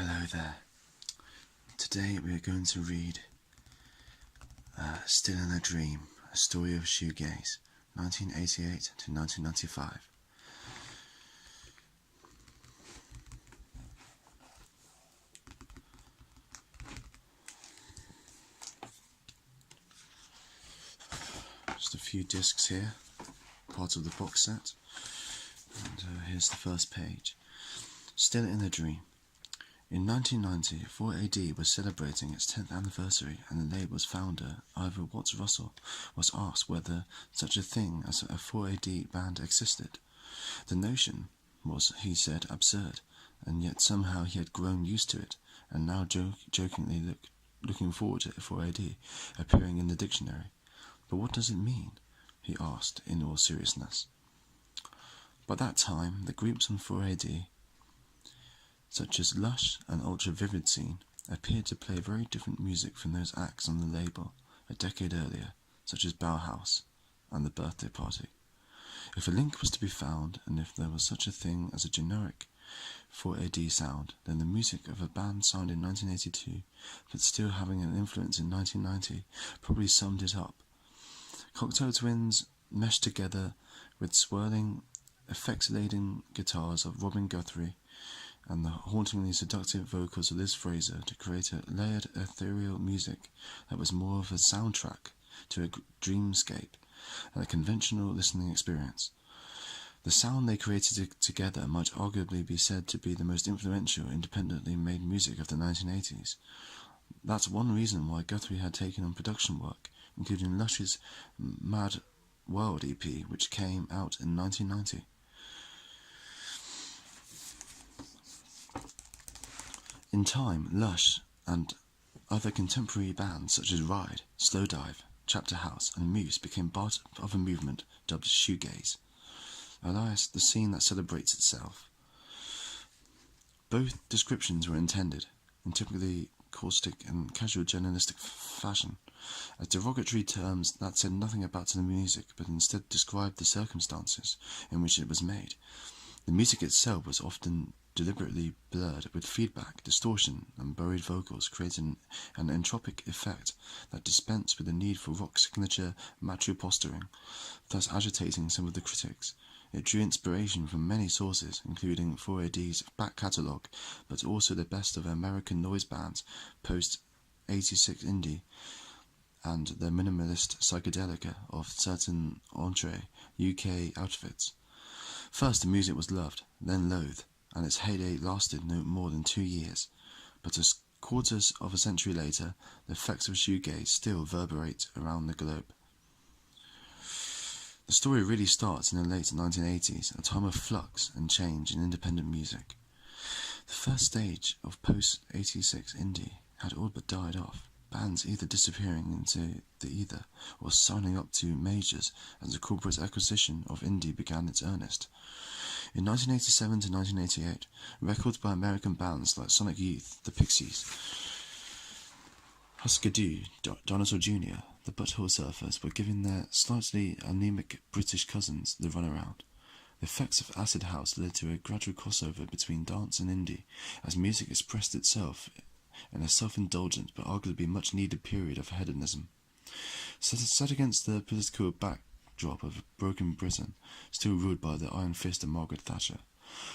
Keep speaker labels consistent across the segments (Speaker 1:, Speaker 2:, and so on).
Speaker 1: Hello there. Today we are going to read Still in a Dream, A Story of Shoegaze, 1988 to 1995. Just a few discs here, part of the box set, and here's the first page. Still in a Dream. In 1990, 4AD was celebrating its 10th anniversary, and the label's founder, Ivor Watts Russell, was asked whether such a thing as a 4AD band existed. The notion was, he said, absurd, and yet somehow he had grown used to it, and now jokingly looking forward to 4AD appearing in the dictionary. But what does it mean? He asked in all seriousness. By that time, the groups on 4AD, such as Lush and Ultra Vivid Scene, appeared to play very different music from those acts on the label a decade earlier, such as Bauhaus and The Birthday Party. If a link was to be found, and if there was such a thing as a generic 4AD sound, then the music of a band signed in 1982, but still having an influence in 1990, probably summed it up. Cocktail Twins meshed together with swirling, effects-laden guitars of Robin Guthrie and the hauntingly seductive vocals of Liz Fraser to create a layered, ethereal music that was more of a soundtrack to a dreamscape than a conventional listening experience. The sound they created together might arguably be said to be the most influential independently made music of the 1980s. That's one reason why Guthrie had taken on production work, including Lush's Mad World EP, which came out in 1990. In time, Lush and other contemporary bands such as Ride, Slowdive, Chapter House and Muse became part of a movement dubbed Shoegaze, alias the scene that celebrates itself. Both descriptions were intended, in typically caustic and casual journalistic fashion, as derogatory terms that said nothing about the music but instead described the circumstances in which it was made. The music itself was often deliberately blurred with feedback, distortion, and buried vocals, creating an entropic effect that dispensed with the need for rock signature macho posturing, thus agitating some of the critics. It drew inspiration from many sources, including 4AD's back catalogue, but also the best of American noise bands, post-86 indie, and the minimalist psychedelica of certain entre UK outfits. First, the music was loved, then loathed, and its heyday lasted no more than 2 years. But a quarter of a century later, the effects of shoegaze still reverberate around the globe. The story really starts in the late 1980s, a time of flux and change in independent music. The first stage of post-86 indie had all but died off, bands either disappearing into the ether or signing up to majors as the corporate acquisition of indie began its earnest. In 1987 to 1988, records by American bands like Sonic Youth, The Pixies, Husker Du, Dinosaur Jr., the Butthole Surfers were giving their slightly anemic British cousins the runaround. The effects of acid house led to a gradual crossover between dance and indie, as music expressed itself in a self-indulgent but arguably much-needed period of hedonism. Set against the political backdrop of a broken Britain, still ruled by the iron fist of Margaret Thatcher,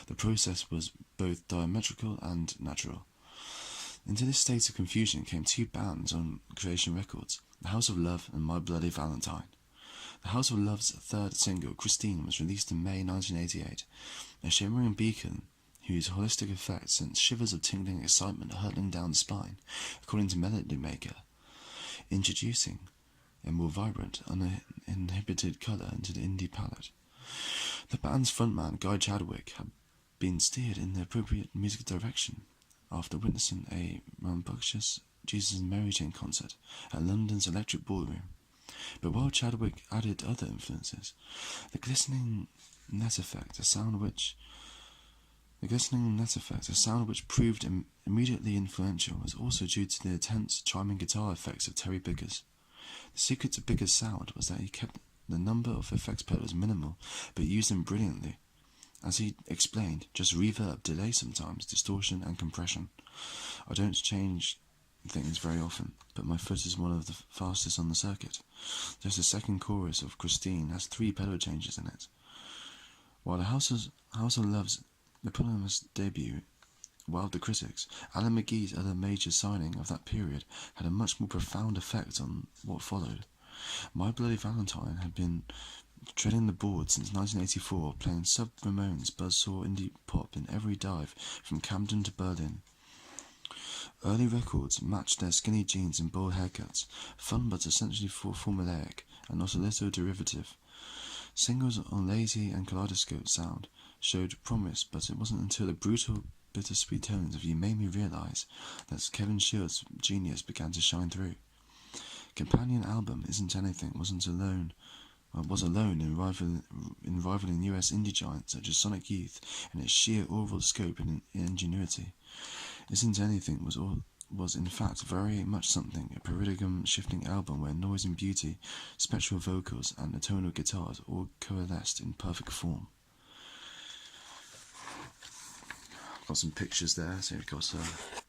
Speaker 1: the process was both diametrical and natural. Into this state of confusion came two bands on Creation Records, The House of Love and My Bloody Valentine. The House of Love's third single, Christine, was released in May 1988, a shimmering beacon whose holistic effect sent shivers of tingling excitement hurtling down the spine, according to Melody Maker, introducing a more vibrant, uninhibited colour into the indie palette. The band's frontman, Guy Chadwick, had been steered in the appropriate music direction after witnessing a rambunctious Jesus and Mary Chain concert at London's Electric Ballroom. But while Chadwick added other influences, the glistening net effect, a sound which proved immediately influential, was also due to the intense, charming guitar effects of Terry Biggers. The secret to Biggers' sound was that he kept the number of effects pedals minimal, but used them brilliantly. As he explained, just reverb, delay sometimes, distortion and compression. I don't change things very often, but my foot is one of the fastest on the circuit. Just the second chorus of Christine has 3 pedal changes in it. While the House of Love's eponymous debut wowed the critics, Alan McGee's other major signing of that period had a much more profound effect on what followed. My Bloody Valentine had been treading the board since 1984, playing sub-Ramones buzzsaw indie pop in every dive from Camden to Berlin. Early records matched their skinny jeans and bold haircuts, fun but essentially formulaic and not a little derivative. Singles on Lazy and Kaleidoscope Sound showed promise, but it wasn't until the brutal, bittersweet tones of You Made Me Realize that Kevin Shield's genius began to shine through. Companion album Isn't Anything was alone in rivaling US indie giants such as Sonic Youth in its sheer oral scope and ingenuity. Isn't Anything was in fact very much something, a paradigm-shifting album where noise and beauty, spectral vocals and atonal guitars all coalesced in perfect form. Got some pictures there, so we've got a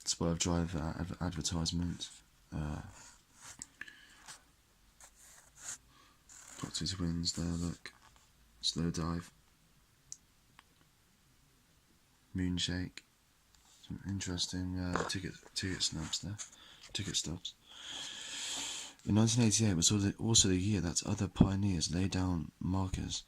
Speaker 1: Spoil of Drive advertisement, got 2 twins there, look, Slow Dive, Moonshake, some interesting ticket snubs there, ticket stubs. In 1988 was also the year that other pioneers laid down markers.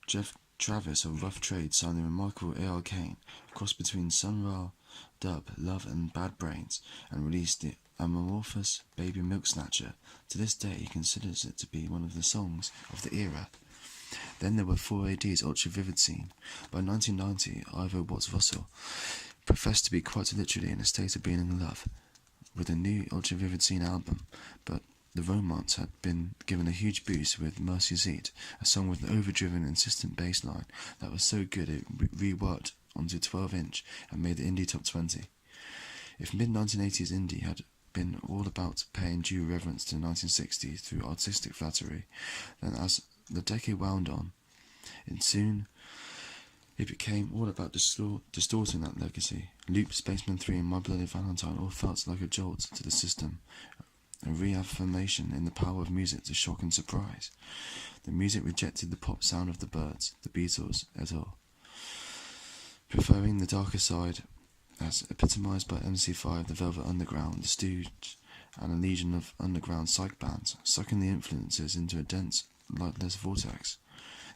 Speaker 1: Jeff Travis of Rough Trade signed the remarkable A.R. Kane, a cross between Sun Ra, Dub, Love and Bad Brains, and released the amorphous Baby Milk Snatcher. To this day he considers it to be one of the songs of the era. Then there were 4AD's Ultra Vivid Scene. By 1990, Ivo Watts Russell professed to be quite literally in a state of being in love with a new Ultra Vivid Scene album, but the romance had been given a huge boost with Mercy Zeet, a song with an overdriven, insistent bass line that was so good it reworked onto 12-inch and made the indie top 20. If mid-1980s indie had been all about paying due reverence to the 1960s through artistic flattery, then as the decade wound on, it became all about distorting that legacy. Loop, Spaceman 3 and My Bloody Valentine all felt like a jolt to the system, a reaffirmation in the power of music to shock and surprise. The music rejected the pop sound of the Byrds, the Beatles, et al., preferring the darker side as epitomised by MC5, the Velvet Underground, the Stooges, and a legion of underground psych bands, sucking the influences into a dense, lightless vortex.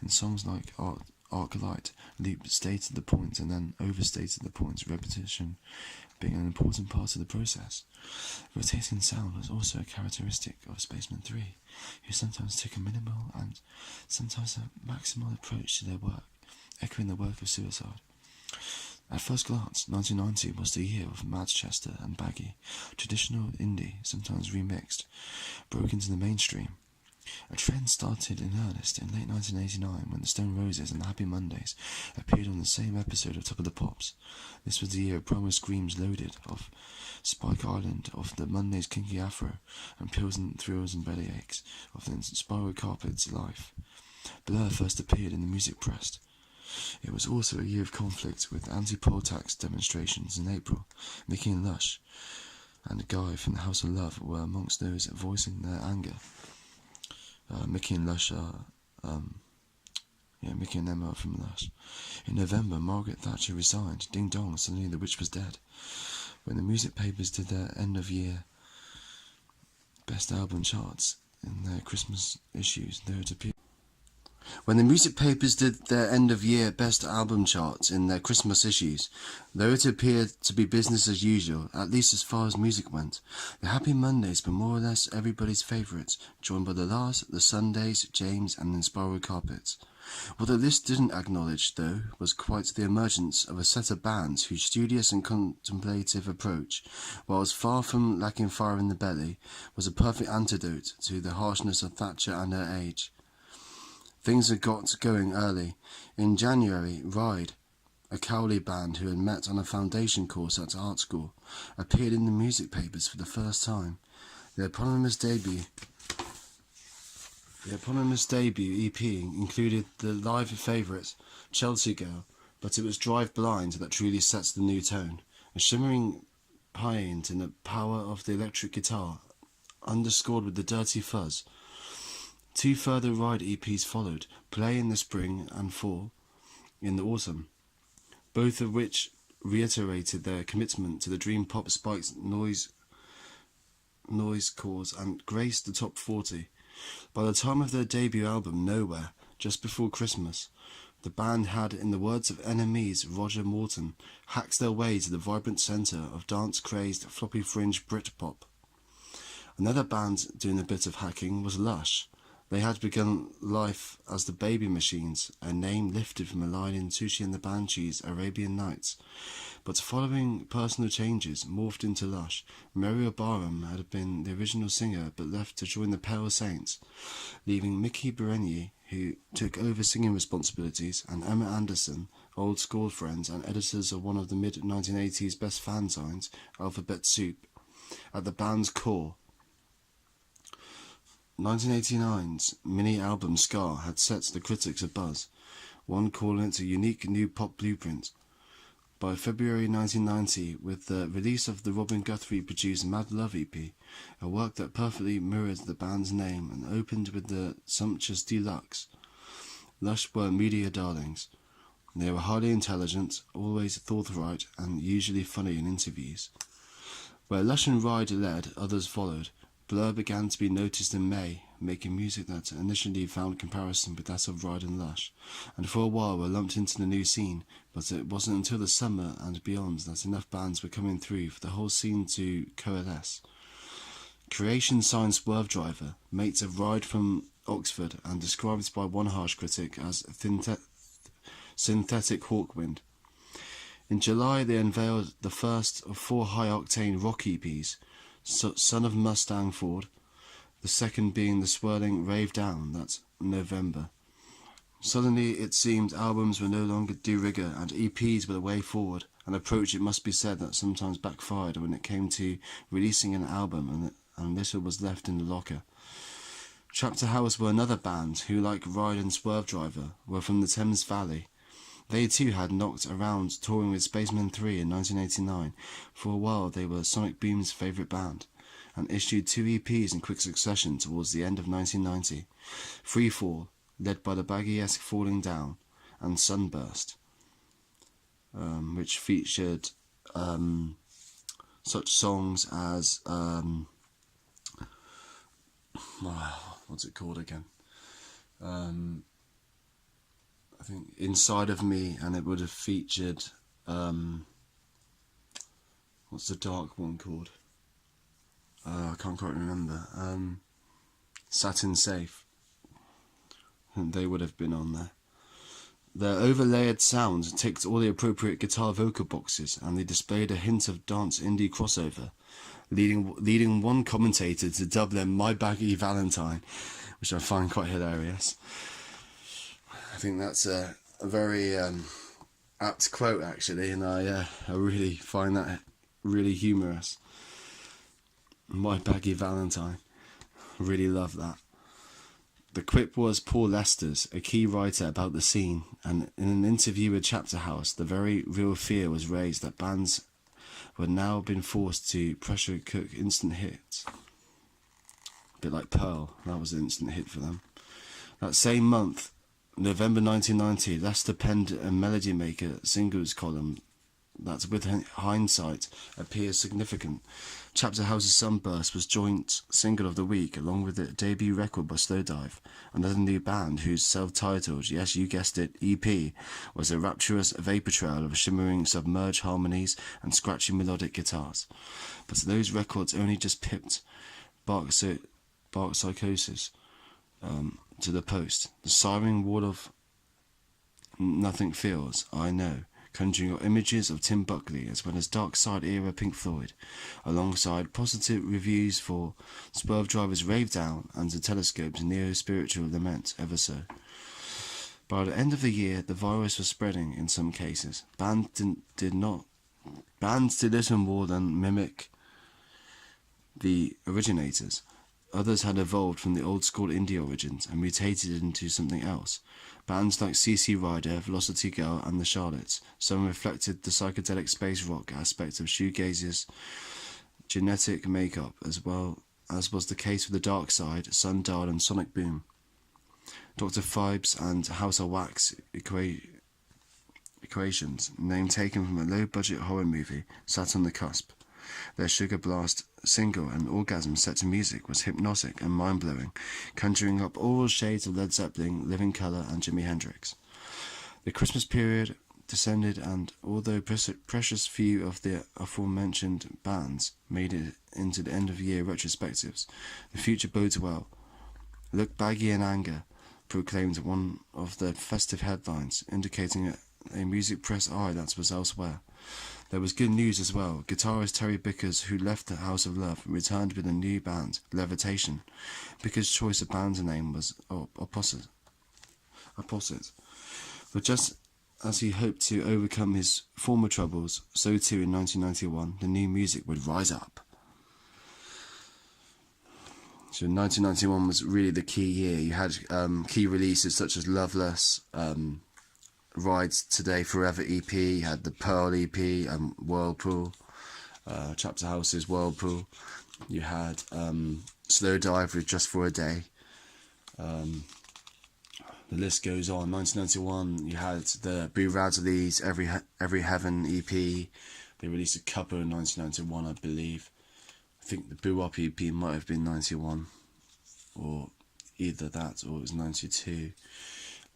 Speaker 1: In songs like Arc Light, Loop stated the points and then overstated the points, repetition being an important part of the process. Rotating sound was also a characteristic of Spaceman 3, who sometimes took a minimal and sometimes a maximal approach to their work, echoing the work of Suicide. At first glance, 1990 was the year of Manchester and Baggy. Traditional indie, sometimes remixed, broke into the mainstream. A trend started in earnest in late 1989 when the Stone Roses and the Happy Mondays appeared on the same episode of Top of the Pops. This was the year of promo screams loaded of Spike Island, of the Mondays' kinky afro, and pills and thrills and bellyaches of the Spiral Carpet's life. Blur first appeared in the music press. It was also a year of conflict with anti-poll tax demonstrations in April. Mickey and Lush and a guy from the House of Love were amongst those voicing their anger. Mickey and Lush Mickey and them are from Lush. In November, Margaret Thatcher resigned. Ding dong, suddenly the witch was dead. When the music papers did their end-of-year best album charts in their Christmas issues, though it appeared When the music papers did their end-of-year best album charts in their Christmas issues, though it appeared to be business as usual, at least as far as music went, the Happy Mondays were more or less everybody's favourites, joined by the Lars, the Sundays, James and the Spiral Carpets. What the list didn't acknowledge, though, was quite the emergence of a set of bands whose studious and contemplative approach, whilst far from lacking fire in the belly, was a perfect antidote to the harshness of Thatcher and her age. Things had got going early. In January, Ride, a Cowley band who had met on a foundation course at art school, appeared in the music papers for the first time. The eponymous debut EP included the live favourite, Chelsea Girl, But it was Drive Blind that truly sets the new tone, a shimmering hint in the power of the electric guitar, underscored with the dirty fuzz. 2 further Ride EPs followed, Play in the spring and Fall in the autumn, both of which reiterated their commitment to the dream pop spiked noise cause and graced the top 40. By the time of their debut album, Nowhere, just before Christmas, the band had, in the words of NME's Roger Morton, hacked their way to the vibrant centre of dance-crazed, floppy-fringe Britpop. Another band doing a bit of hacking was Lush. They had begun life as the Baby Machines, a name lifted from a line in Tucci and the Banshees' Arabian Nights. But following personal changes, morphed into Lush. Mary Barham had been the original singer but left to join the Pale Saints, leaving Mickey Berenier, who took over singing responsibilities, and Emma Anderson, old school friends and editors of one of the mid-1980s best fanzines, Alphabet Soup, at the band's core. 1989's mini-album Scar had set the critics abuzz, one calling it a unique new pop blueprint. By February 1990, with the release of the Robin Guthrie-produced Mad Love EP, a work that perfectly mirrored the band's name and opened with the sumptuous Deluxe, Lush were media darlings. They were highly intelligent, always forthright, and usually funny in interviews. Where Lush and Ride led, others followed. Blur began to be noticed in May, making music that initially found comparison with that of Ride and Lush, and for a while were lumped into the new scene, but it wasn't until the summer and beyond that enough bands were coming through for the whole scene to coalesce. Creation signed Swerve Driver, mates of Ride from Oxford, and described by one harsh critic as synthetic Hawkwind. In July they unveiled the first of 4 high-octane rock EPs, Son of Mustang Ford, the second being the swirling Rave Down, that's November. Suddenly it seemed albums were no longer de rigueur and EPs were the way forward, an approach it must be said that sometimes backfired when it came to releasing an album and little was left in the locker. Chapter House were another band who, like Ride and Swerve Driver, were from the Thames Valley. They too had knocked around touring with Spacemen 3 in 1989. For a while they were Sonic Boom's favourite band, and issued 2 EPs in quick succession towards the end of 1990. Freefall, led by the Baggy-esque Falling Down, and Sunburst, which featured such songs as what's it called again? I think Inside of Me, and it would have featured what's the dark one called? I can't quite remember. Satin Safe. They would have been on there. Their overlayered sound ticked all the appropriate guitar vocal boxes, and they displayed a hint of dance indie crossover, leading one commentator to dub them My Baggy Valentine, which I find quite hilarious. I think that's a very apt quote, actually, and I really find that really humorous. My Baggy Valentine. Really love that. The quip was Paul Lester's, a key writer about the scene, and in an interview with Chapter House, the very real fear was raised that bands were now been forced to pressure cook instant hits. A bit like Pearl, that was an instant hit for them. That same month, November 1990, Lester penned a Melody Maker singles column that, with hindsight, appears significant. Chapter House's Sunburst was joint single of the week, along with the debut record by Slowdive, another new band whose self-titled, yes, you guessed it, EP, was a rapturous vapor trail of shimmering submerged harmonies and scratchy melodic guitars. But those records only just pipped Bark Psychosis to the post. The siren wall of Nothing Feels, I Know, conjuring images of Tim Buckley as well as Dark Side era Pink Floyd, alongside positive reviews for Swerve Driver's Rave Down and the Telescope's neo-spiritual lament Ever So. By the end of the year, the virus was spreading in some cases. Bands did little more than mimic the originators. others had evolved from the old-school indie origins and mutated into something else. Bands like CC Rider, Velocity Girl, and The Charlottes. Some reflected the psychedelic space rock aspect of shoegaze's genetic makeup, as well as was the case with The Dark Side, Sundial, and Sonic Boom. Dr. Phibes and House of Wax Equations, name taken from a low-budget horror movie, sat on the cusp. Their Sugar Blast single, An Orgasm Set to Music, was hypnotic and mind-blowing, conjuring up all shades of Led Zeppelin, Living Colour, and Jimi Hendrix. The Christmas period descended, and although precious few of the aforementioned bands made it into the end-of-year retrospectives, the future bodes well. Look Baggy in Anger proclaimed one of the festive headlines, indicating a music press eye that was elsewhere. There was good news as well. Guitarist Terry Bickers, who left the House of Love, returned with a new band, Levitation. Bickers' choice of band name was Opposite. But just as he hoped to overcome his former troubles, so too in 1991, the new music would rise up. So 1991 was really the key year. You had key releases such as Loveless, Rides Today Forever EP, you had the Pearl EP and Whirlpool, Chapter House's Whirlpool. You had Slow Dive with Just for a Day. The list goes on. 1991, you had the Boo Radley's Every Heaven EP. They released a couple in 1991, I believe. I think the Boo Up EP might have been 91, or either that or it was 92.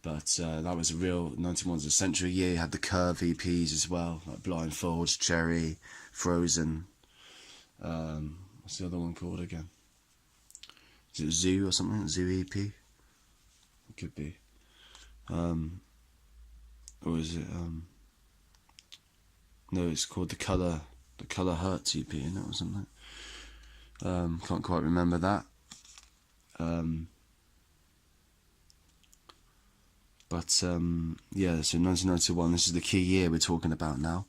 Speaker 1: But that was a real, 91 was a central year. You had the Curve EPs as well, like Blindfolds, Cherry, Frozen. What's the other one called again? Is it Zoo or something? Zoo EP? It could be. Or is it? No, it's called the Colour Hurts EP, isn't it, or something? Can't quite remember that. But yeah, so 1991, this is the key year we're talking about now.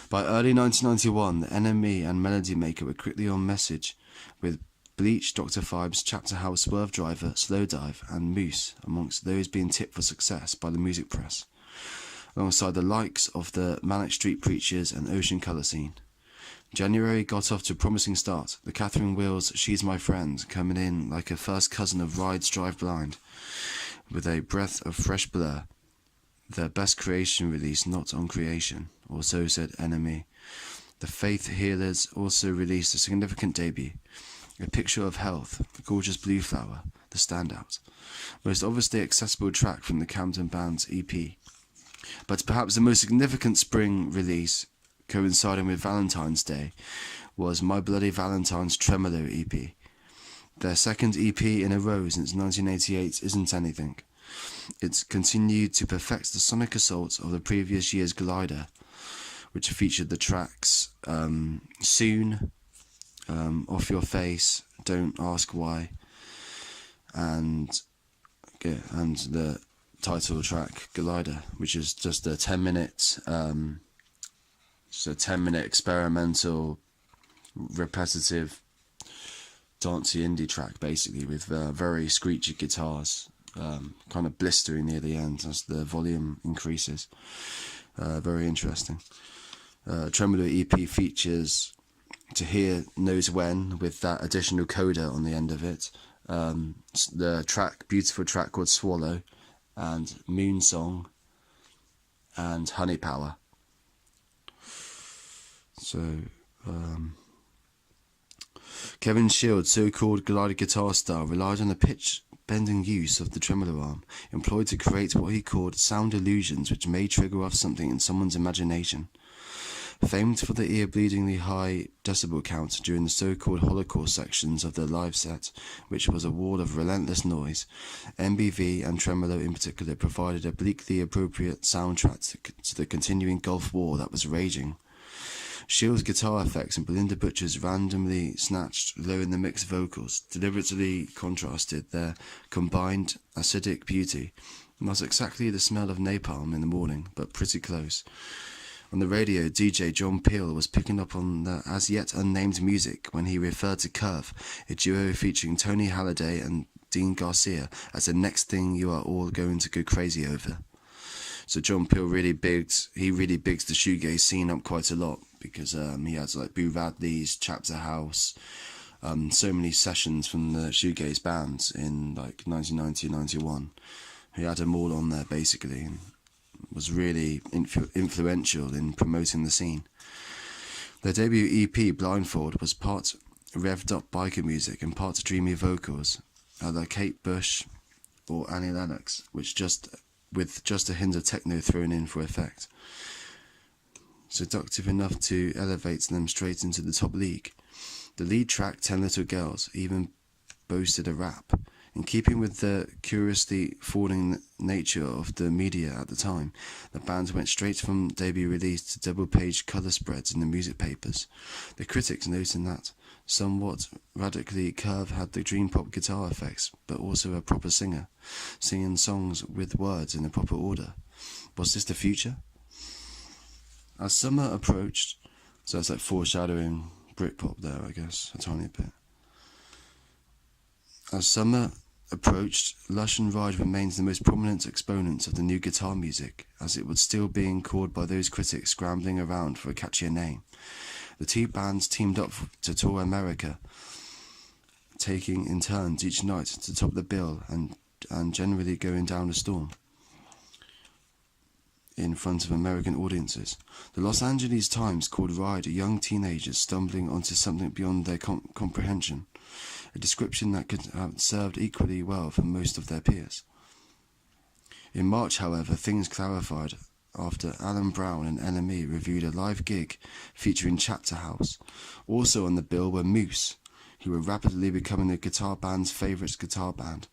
Speaker 1: By early 1991, the NME and Melody Maker were quickly on message, with Bleach, Dr. Phibes, Chapter House, Swerve Driver, Slow Dive, and Moose amongst those being tipped for success by the music press, alongside the likes of the Manic Street Preachers and Ocean Colour scene. January got off to a promising start, the Catherine Wills' She's My Friend coming in like a first cousin of Rides Drive Blind, with a breath of fresh blur. Their best creation release not on creation, or so said NME. The Faith Healers also released a significant debut, A Picture of Health, The Gorgeous Blue Flower, the standout, most obviously accessible track from the Camden Band's EP. But perhaps the most significant spring release, coinciding with Valentine's Day, was My Bloody Valentine's Tremolo EP. Their second EP in a row since 1988 isn't anything. It's continued to perfect the sonic assault of the previous year's Glider, which featured the tracks Soon, Off Your Face, Don't Ask Why, and the title track Glider, which is just a 10-minute experimental, repetitive, dancey indie track, basically, with very screechy guitars, kind of blistering near the end as the volume increases. Very interesting. Tremolo EP features To Hear Knows When, with that additional coda on the end of it. The beautiful track called Swallow, and Moon Song, and Honey Power. So, Kevin Shield's so-called glider guitar style relied on the pitch-bending use of the tremolo arm, employed to create what he called sound illusions which may trigger off something in someone's imagination. Famed for the ear-bleedingly high decibel count during the so-called Holocaust sections of their live set, which was a wall of relentless noise, MBV and tremolo in particular provided a bleakly appropriate soundtrack to the continuing Gulf War that was raging. Shield's guitar effects and Belinda Butcher's randomly snatched low-in-the-mix vocals deliberately contrasted their combined acidic beauty. Not exactly the smell of napalm in the morning, but pretty close. On the radio, DJ John Peel was picking up on the as yet unnamed music when he referred to Curve, a duo featuring Tony Halliday and Dean Garcia, as the next thing you are all going to go crazy over. So John Peel really bigs the shoegaze scene up quite a lot, because he had like Boo Radley's Chapter House, so many sessions from the shoegaze bands in like 1990 and 91. He had them all on there basically, and was really influential in promoting the scene. Their debut EP, Blindfold, was part revved up biker music and part dreamy vocals, either Kate Bush or Annie Lennox, with just a hint of techno thrown in for effect. Seductive enough to elevate them straight into the top league. The lead track, 10 Little Girls, even boasted a rap. In keeping with the curiously falling nature of the media at the time, the band went straight from debut release to double-page colour spreads in the music papers. The critics noting that, somewhat radically, Curve had the dream pop guitar effects, but also a proper singer, singing songs with words in the proper order. Was this the future? As summer approached, so that's like foreshadowing Britpop there, I guess, a tiny bit. As summer approached, Lush and Ride remains the most prominent exponents of the new guitar music, as it was still being called by those critics scrambling around for a catchier name. The two bands teamed up to tour America, taking in turns each night to top the bill and generally going down a storm in front of American audiences. The Los Angeles Times called Ride young teenagers stumbling onto something beyond their comprehension, a description that could have served equally well for most of their peers. In March, however, things clarified after Alan Brown and NME reviewed a live gig featuring Chapter House. Also on the bill were Moose, who were rapidly becoming the guitar band's favourite guitar band.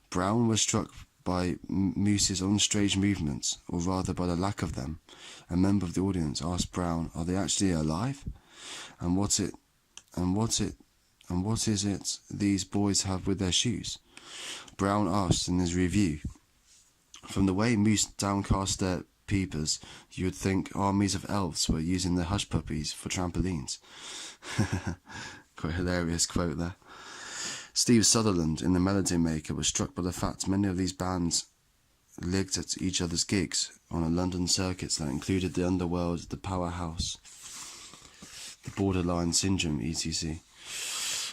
Speaker 1: Brown was struck by Moose's on-stage movements, or rather by the lack of them. A member of the audience asked Brown, "Are they actually alive? And what is it these boys have with their shoes?" Brown asked in his review, "From the way Moose downcast their peepers, you would think armies of elves were using their hush puppies for trampolines." Quite a hilarious quote there. Steve Sutherland, in The Melody Maker, was struck by the fact many of these bands ligged at each other's gigs on a London circuit that included the Underworld, the Powerhouse, the Borderline Syndrome, etc.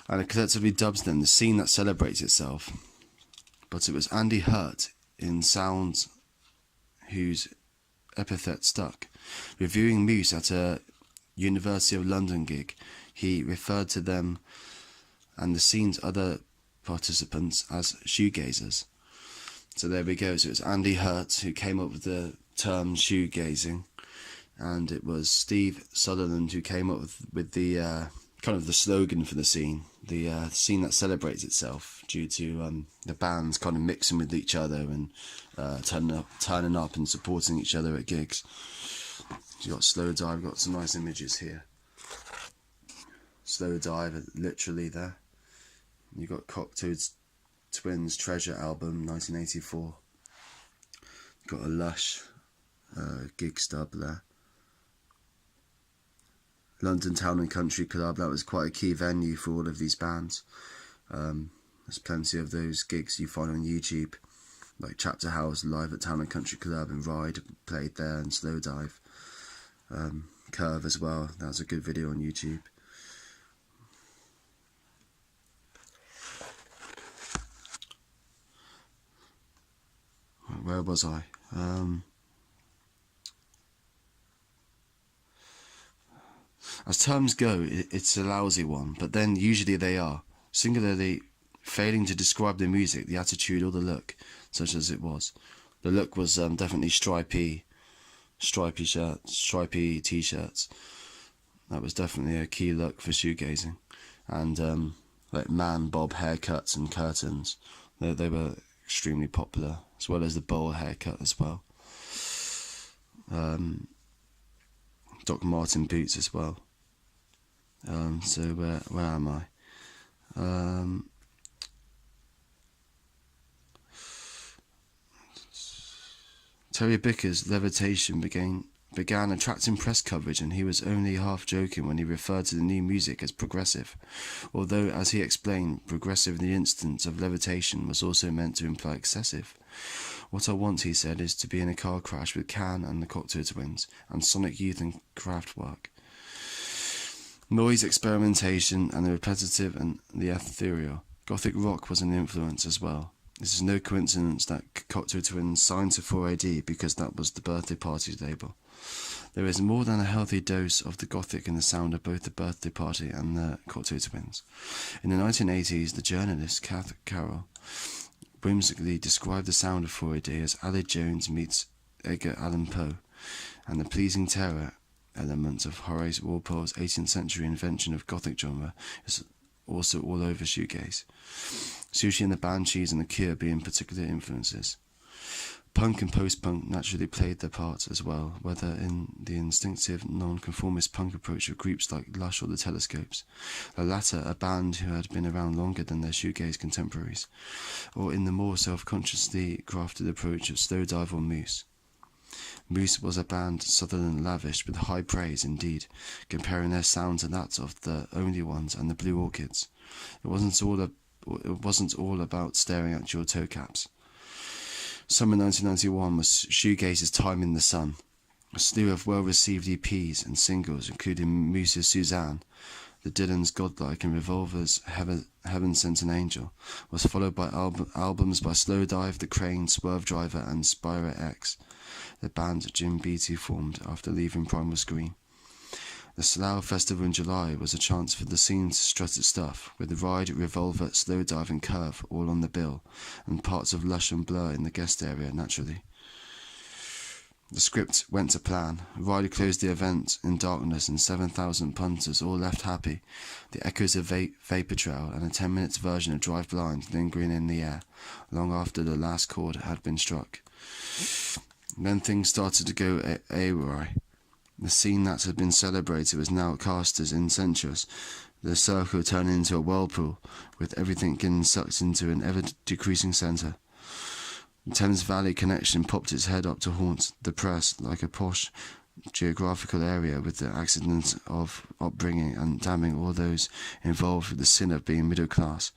Speaker 1: And it collectively dubs them the scene that celebrates itself. But it was Andy Hurt in Sounds whose epithet stuck. Reviewing Moose at a University of London gig, he referred to them and the scene's other participants as shoegazers. So there we go. So it's Andy Hurt who came up with the term shoegazing, and it was Steve Sutherland who came up with the kind of the slogan for the scene that celebrates itself due to the bands kind of mixing with each other and turning up and supporting each other at gigs. You got Slow Dive, got some nice images here. Slow Dive, literally there. You got Cocktoad's Twins Treasure album, 1984. Got a Lush gig stub there. London Town and Country Club, that was quite a key venue for all of these bands. There's plenty of those gigs you find on YouTube, like Chapter House live at Town and Country Club, and Ride played there, and Slow Dive. Curve as well, that was a good video on YouTube. Where was I? As terms go, it's a lousy one, but then usually they are. Singularly, failing to describe the music, the attitude, or the look, such as it was. The look was definitely stripy shirts, stripy t-shirts. That was definitely a key look for shoegazing. And like man bob haircuts and curtains, they were extremely popular, as well as the bowl haircut as well. Doc Marten boots as well. So where am I? Terry Bicker's Levitation began began attracting press coverage, and he was only half joking when he referred to the new music as progressive, although, as he explained, progressive in the instance of levitation was also meant to imply excessive. What I want, he said, is to be in a car crash with Can and the Cocteau Twins, and Sonic Youth and Kraftwerk. Noise, experimentation, and the repetitive and the ethereal. Gothic rock was an influence as well. This is no coincidence that Cocteau Twins signed to 4AD because that was the birthday party label. There is more than a healthy dose of the Gothic in the sound of both the birthday party and the Cocteau Twins. In the 1980s, the journalist Kath Carroll whimsically described the sound of 4AD as Aled Jones meets Edgar Allan Poe, and the pleasing terror element of Horace Walpole's 18th century invention of Gothic genre is also all over shoegaze. Sushi and the Banshees and the Cure being particular influences. Punk and post-punk naturally played their part as well, whether in the instinctive, non-conformist punk approach of groups like Lush or the Telescopes, the latter a band who had been around longer than their shoegaze contemporaries, or in the more self-consciously crafted approach of Slowdive or Moose. Moose was a band southern lavish with high praise indeed, comparing their sound to that of the Only Ones and the Blue Orchids. It wasn't all about staring at your toe caps. Summer 1991 was shoegaze's time in the sun. A slew of well-received EPs and singles, including Moose's Suzanne, the Dylan's Godlike, and Revolver's Heaven Sent an Angel, was followed by albums by Slowdive, The Crane, Swerve Driver, and Spyro X, the band Jim Beattie formed after leaving Primal Scream. The Slough Festival in July was a chance for the scene to strut its stuff, with Ride, Revolver, Slowdive and Curve all on the bill, and parts of Lush and Blur in the guest area, naturally. The script went to plan. Ride closed the event in darkness and 7,000 punters all left happy, the echoes of Vapor Trail and a 10-minute version of Drive Blind lingering in the air, long after the last chord had been struck. Then things started to go awry. The scene that had been celebrated was now cast as incestuous, the circle turning into a whirlpool, with everything getting sucked into an ever-decreasing centre. The Thames Valley connection popped its head up to haunt the press like a posh geographical area, with the accident of upbringing and damning all those involved with the sin of being middle class.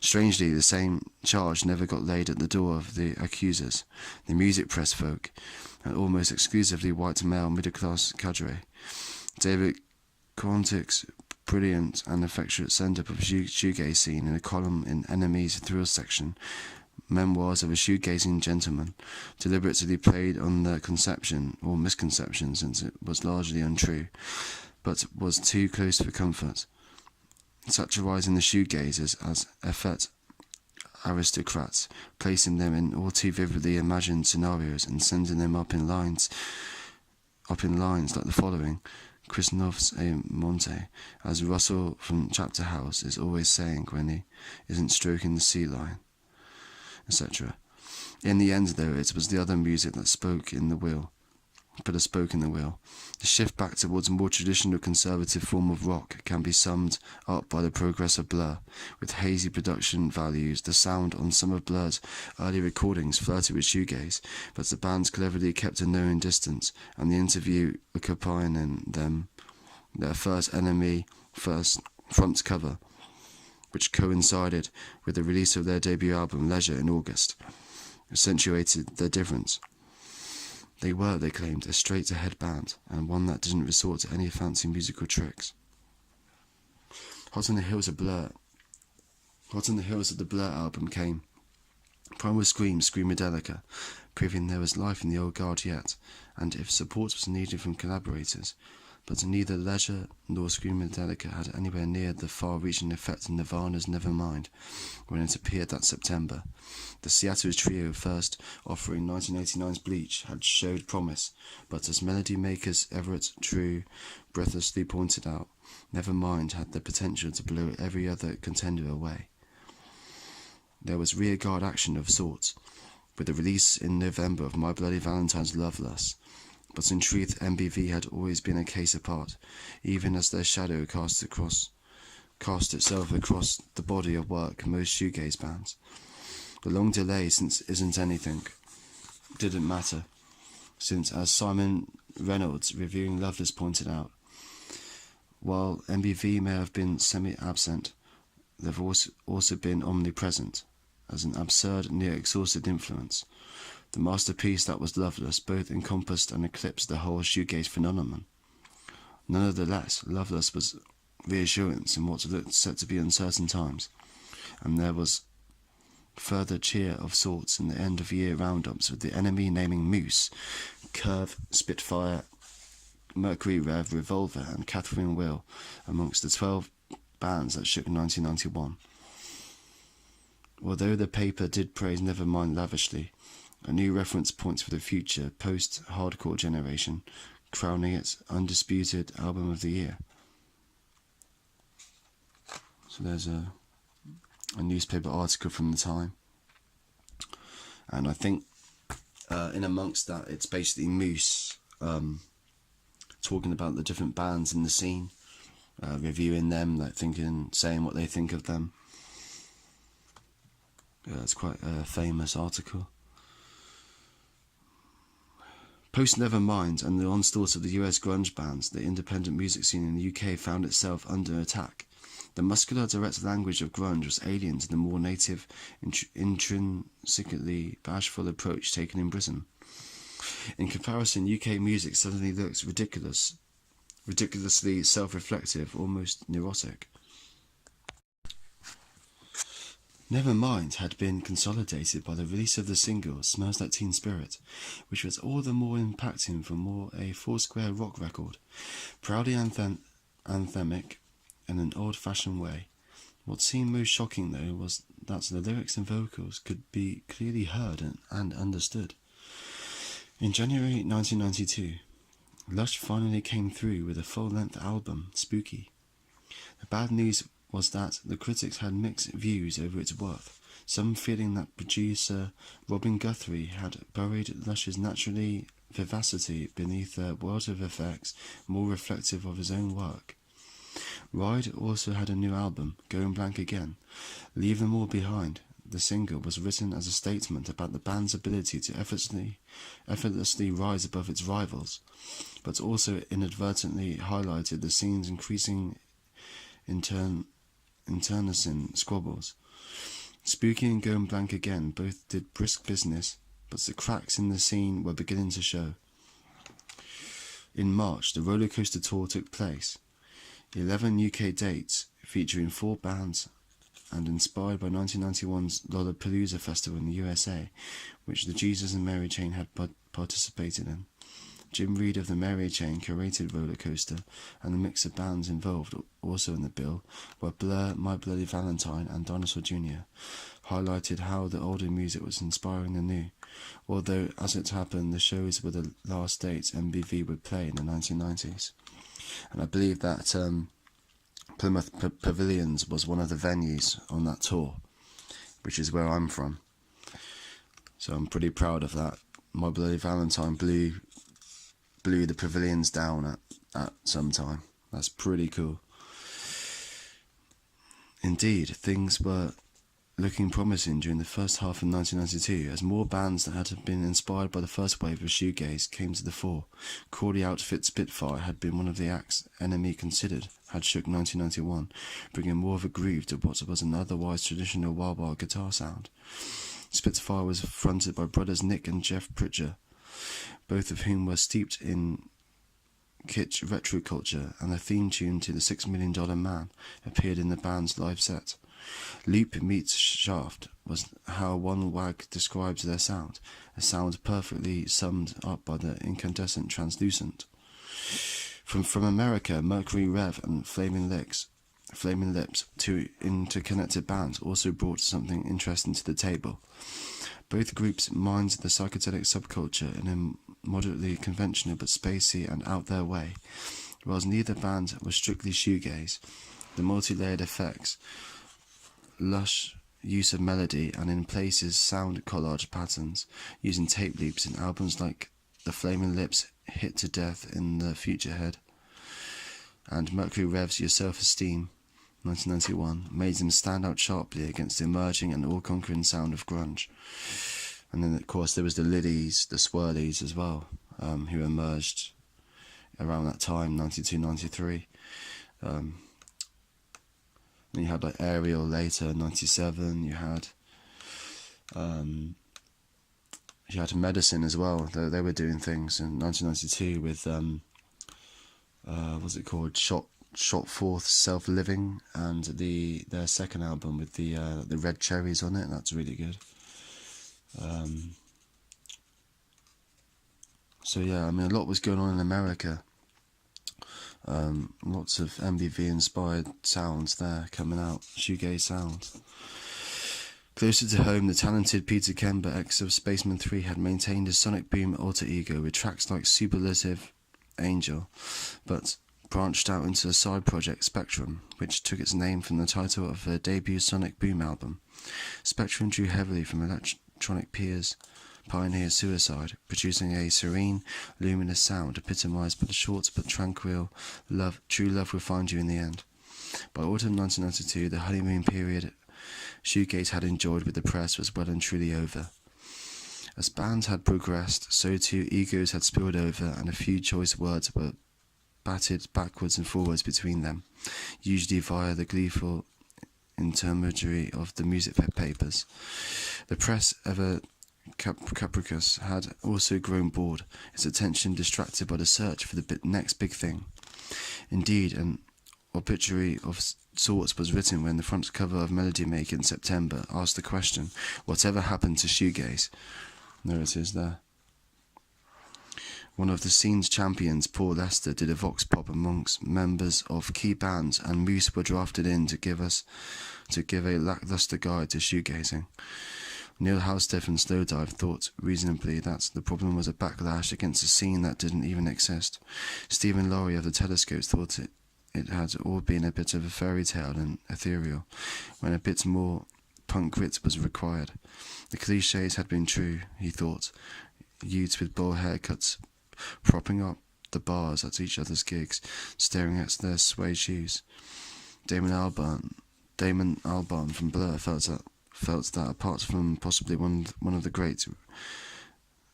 Speaker 1: Strangely, the same charge never got laid at the door of the accusers, the music press folk, an almost exclusively white male middle-class cadre. David Quantick's brilliant and affectionate send-up of shoegaze scene in a column in Enemy's Thrill section, Memoirs of a Shoegazing Gentleman, deliberately played on the conception, or misconception, since it was largely untrue, but was too close for comfort, satirizing the shoegazers as effete aristocrats, placing them in all too vividly imagined scenarios and sending them up in lines like the following: Chris Noves a Monte, as Russell from Chapter House is always saying when he isn't stroking the sea lion, etc. In the end, though, it was the other music that spoke in the wheel. The shift back towards a more traditional conservative form of rock can be summed up by the progress of Blur. With hazy production values, the sound on some of Blur's early recordings flirted with shoegaze, but the bands cleverly kept a known distance, and the interview accompanying them, their first Enemy front cover, which coincided with the release of their debut album Leisure in August, accentuated their difference. They were, they claimed, a straight-ahead band, and one that didn't resort to any fancy musical tricks. Hot on the heels of the Blur album came Primal Scream, Screamadelica, proving there was life in the old guard yet, and if support was needed from collaborators, but neither Leisure nor Screamadelica had anywhere near the far-reaching effect in Nirvana's Nevermind when it appeared that September. The Seattle trio, first offering 1989's Bleach, had showed promise, but as melody makers Everett True breathlessly pointed out, Nevermind had the potential to blow every other contender away. There was rearguard action of sorts, with the release in November of My Bloody Valentine's Love Lust, but in truth MBV had always been a case apart, even as their shadow cast itself across the body of work most shoegaze bands. The long delay since Isn't Anything didn't matter, since as Simon Reynolds, reviewing Loveless, pointed out, while MBV may have been semi-absent, they've also been omnipresent, as an absurd, near-exhausted influence. The masterpiece that was Loveless both encompassed and eclipsed the whole shoegaze phenomenon. Nonetheless, Loveless was reassurance in what looked set to be uncertain times, and there was further cheer of sorts in the end-of-year roundups, with the Enemy naming Moose, Curve, Spitfire, Mercury Rev, Revolver and Catherine Will amongst the 12 bands that shook 1991. Although the paper did praise Nevermind lavishly, a new reference point for the future post-hardcore generation, crowning its undisputed album of the year. So there's a newspaper article from the time, and I think in amongst that it's basically Moose talking about the different bands in the scene, reviewing them, like saying what they think of them. It's quite a famous article. Post Nevermind and the onslaught of the US grunge bands, the independent music scene in the UK found itself under attack. The muscular, direct language of grunge was alien to the more native, intrinsically bashful approach taken in Britain. In comparison, UK music suddenly looks ridiculously self-reflective, almost neurotic. Nevermind had been consolidated by the release of the single Smells Like Teen Spirit, which was all the more impacting for a four-square rock record, proudly anthemic in an old-fashioned way. What seemed most shocking, though, was that the lyrics and vocals could be clearly heard and understood. In January 1992, Lush finally came through with a full-length album, Spooky. The bad news was that the critics had mixed views over its worth, some feeling that producer Robin Guthrie had buried Lush's naturally vivacity beneath a world of effects more reflective of his own work. Ride also had a new album, Going Blank Again. Leave Them All Behind. The single was written as a statement about the band's ability to effortlessly rise above its rivals, but also inadvertently highlighted the scene's increasing internecine squabbles. Spooky and Going Blank Again both did brisk business, but the cracks in the scene were beginning to show. In March, the roller coaster tour took place. 11 UK dates featuring 4 bands, and inspired by 1991's Lollapalooza Festival in the USA, which the Jesus and Mary Chain had participated in. Jim Reed of the Mary Chain curated Roller Coaster, and the mix of bands involved also in the bill were Blur, My Bloody Valentine and Dinosaur Jr., highlighted how the older music was inspiring the new, although, as it happened, the shows were the last dates MBV would play in the 1990s. And I believe that Plymouth Pavilions was one of the venues on that tour, which is where I'm from. So I'm pretty proud of that. My Bloody Valentine blew the Pavilions down at some time. That's pretty cool. Indeed, things were looking promising during the first half of 1992 as more bands that had been inspired by the first wave of shoegaze came to the fore. Crawley outfit Spitfire had been one of the acts Enemy considered had shook 1991, bringing more of a groove to what was an otherwise traditional wild guitar sound. Spitfire was fronted by brothers Nick and Jeff Pritchard, both of whom were steeped in kitsch retro culture, and the theme tune to The $6 Million Man appeared in the band's live set. Loop meets Shaft was how one wag describes their sound, a sound perfectly summed up by the incandescent translucent. From America, Mercury Rev and Flaming Lips, two interconnected bands, also brought something interesting to the table. Both groups mined the psychedelic subculture in a moderately conventional but spacey and out-there way, whereas neither band was strictly shoegaze. The multi-layered effects, lush use of melody, and in places sound collage patterns using tape loops in albums like The Flaming Lips' Hit to Death in the Future Head and Mercury Rev's Your Self-Esteem 1991 made them stand out sharply against the emerging and all-conquering sound of grunge. And then of course there was the Liddies, the Swirlies as well, who emerged around that time, 92, 93. Then you had like Ariel later, 97. You had Medicine as well. They were doing things in 1992 with what's it called? Shot Forth Self Living, and their second album with the red cherries on it. That's really good. So yeah, I mean, a lot was going on in America. Lots of MBV inspired sounds there coming out, shoegaze sounds. Closer to home, the talented Peter Kember, ex of Spaceman 3, had maintained his sonic boom alter ego with tracks like Superlative Angel, but branched out into a side project, Spectrum, which took its name from the title of their debut Sonic Boom album. Spectrum drew heavily from electronic pioneer Suicide, producing a serene, luminous sound epitomised by the short but tranquil "True love will find you in the end." By autumn 1992, the honeymoon period shoegaze had enjoyed with the press was well and truly over. As bands had progressed, so too egos had spilled over, and a few choice words were batted backwards and forwards between them, usually via the gleeful intermediary of the music papers. The press, ever capricious, had also grown bored, its attention distracted by the search for the next big thing. Indeed, an obituary of sorts was written when the front cover of Melody Maker in September asked the question, "Whatever happened to shoegaze?" There it is there. One of the scene's champions, Paul Lester, did a vox pop amongst members of key bands, and Moose were drafted in to give a lackluster guide to shoegazing. Neil Halstead and Slowdive thought reasonably that the problem was a backlash against a scene that didn't even exist. Stephen Laurie of the Telescopes thought it had all been a bit of a fairy tale and ethereal, when a bit more punk grit was required. The cliches had been true, he thought. Youths with bowl haircuts propping up the bars at each other's gigs, staring at their suede shoes. Damon Albarn from Blur felt that apart from possibly one of the greats,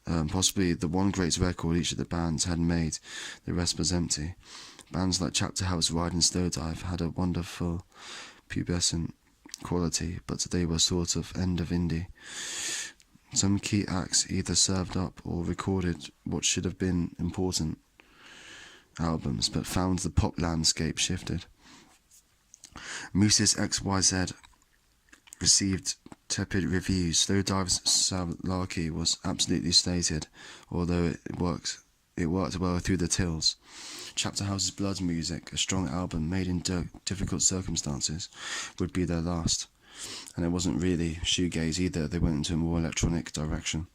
Speaker 1: possibly the one great record each of the bands had made, the rest was empty. Bands like Chapter House, Ride and Slowdive had a wonderful pubescent quality, but they were sort of end of indie. Some key acts either served up or recorded what should have been important albums, but found the pop landscape shifted. Moose's XYZ received tepid reviews. Slowdive's Salarkey was absolutely slated, although it worked well through the tills. Chapter House's Blood Music, a strong album made in difficult circumstances, would be their last. And it wasn't really shoegaze either, they went into a more electronic direction.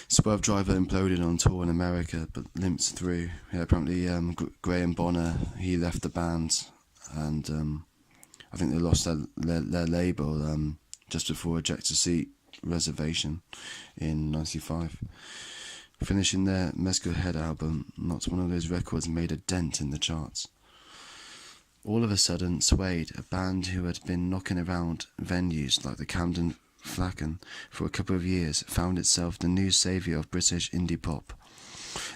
Speaker 1: Swerve Driver imploded on tour in America, but limped through. Yeah, apparently Graham Bonner, he left the band, and I think they lost their label just before Ejector Seat Reservation in 95. Finishing their Mescal Head album, not one of those records made a dent in the charts. All of a sudden, Suede, a band who had been knocking around venues like the Camden Flacken for a couple of years, found itself the new saviour of British indie pop.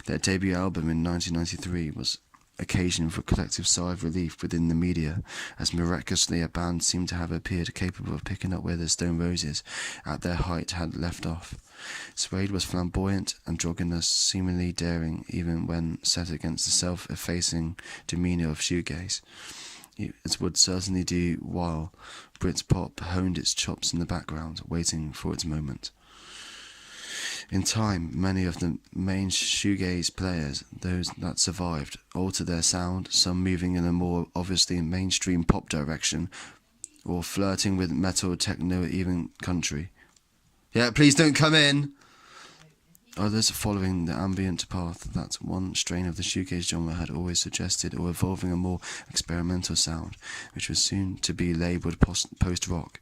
Speaker 1: Their debut album in 1993 was occasion for a collective sigh of relief within the media, as miraculously a band seemed to have appeared capable of picking up where the Stone Roses, at their height, had left off. Suede was flamboyant, androgynous, seemingly daring, even when set against the self-effacing demeanour of shoegaze. It would certainly do while Britpop honed its chops in the background, waiting for its moment. In time, many of the main shoegaze players, those that survived, altered their sound, some moving in a more obviously mainstream pop direction, or flirting with metal, techno, even country. Yeah, please don't come in! Others following the ambient path that one strain of the shoegaze genre had always suggested, or evolving a more experimental sound, which was soon to be labelled post-rock.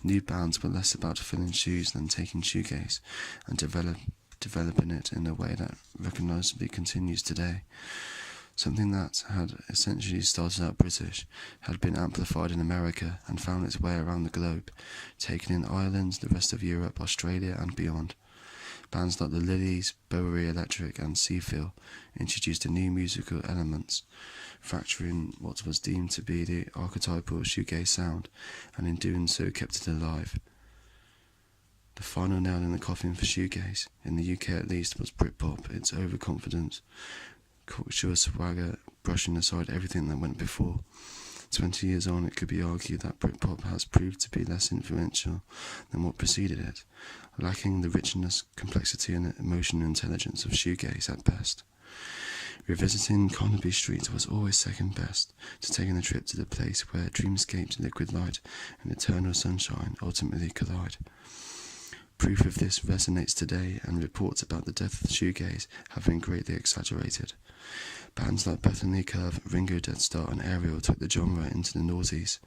Speaker 1: New bands were less about filling shoes than taking shoegaze and developing it in a way that recognisably continues today. Something that had essentially started out British, had been amplified in America and found its way around the globe, taken in Ireland, the rest of Europe, Australia and beyond. Bands like the Lilies, Bowery Electric and Seafeel introduced new musical elements, fracturing what was deemed to be the archetypal shoegaze sound, and in doing so kept it alive. The final nail in the coffin for shoegaze, in the UK at least, was Britpop, its overconfidence, cocksure swagger, brushing aside everything that went before. 20 years on, it could be argued that Britpop has proved to be less influential than what preceded it, lacking the richness, complexity and emotional intelligence of shoegaze at best. Revisiting Carnaby Street was always second best to taking a trip to the place where dreamscapes, liquid light and eternal sunshine ultimately collide. Proof of this resonates today, and reports about the death of shoegaze have been greatly exaggerated. Bands like Bethany Curve, Ringo Dead Star and Ariel took the genre into the noughties,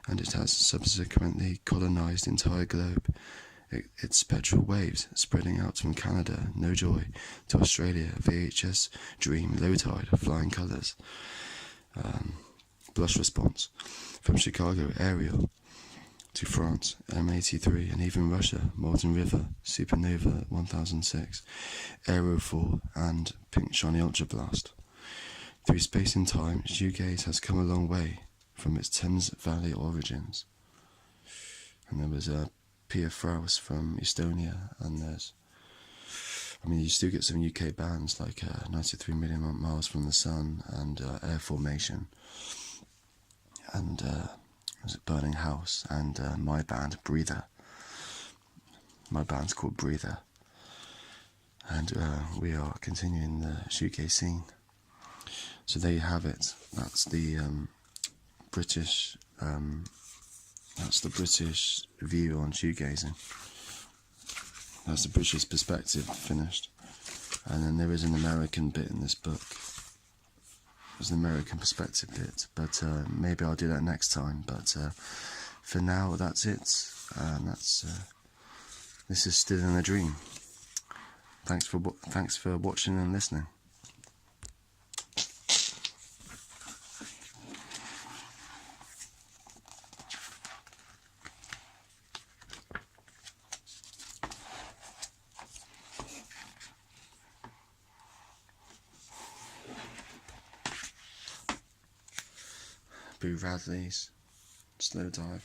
Speaker 1: and it has subsequently colonised the entire globe, its spectral waves spreading out from Canada, No Joy, to Australia, VHS, Dream, Low Tide, Flying Colours, Blush Response, from Chicago, Ariel, to France, M83, and even Russia, Molten River, Supernova 1006, Aero 4, and Pink Shiny Ultra Blast. Through space and time, shoegaze has come a long way from its Thames Valley origins. And there was Pia Fraus from Estonia, and you still get some UK bands like 93 Million Miles from the Sun and Air Formation, and was it Burning House, and my band, Breather. My band's called Breather, and we are continuing the shoegaze scene. So there you have it. That's the British. That's the British view on shoegazing. That's the British perspective finished. And then there is an American bit in this book. There's an American perspective bit, but maybe I'll do that next time. But for now, that's it. And this is Still in a Dream. Thanks for watching and listening. Boo Radley's Slow Dive.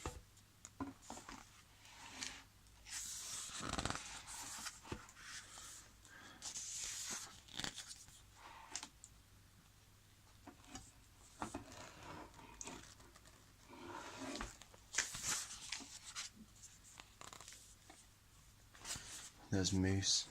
Speaker 1: There's Moose.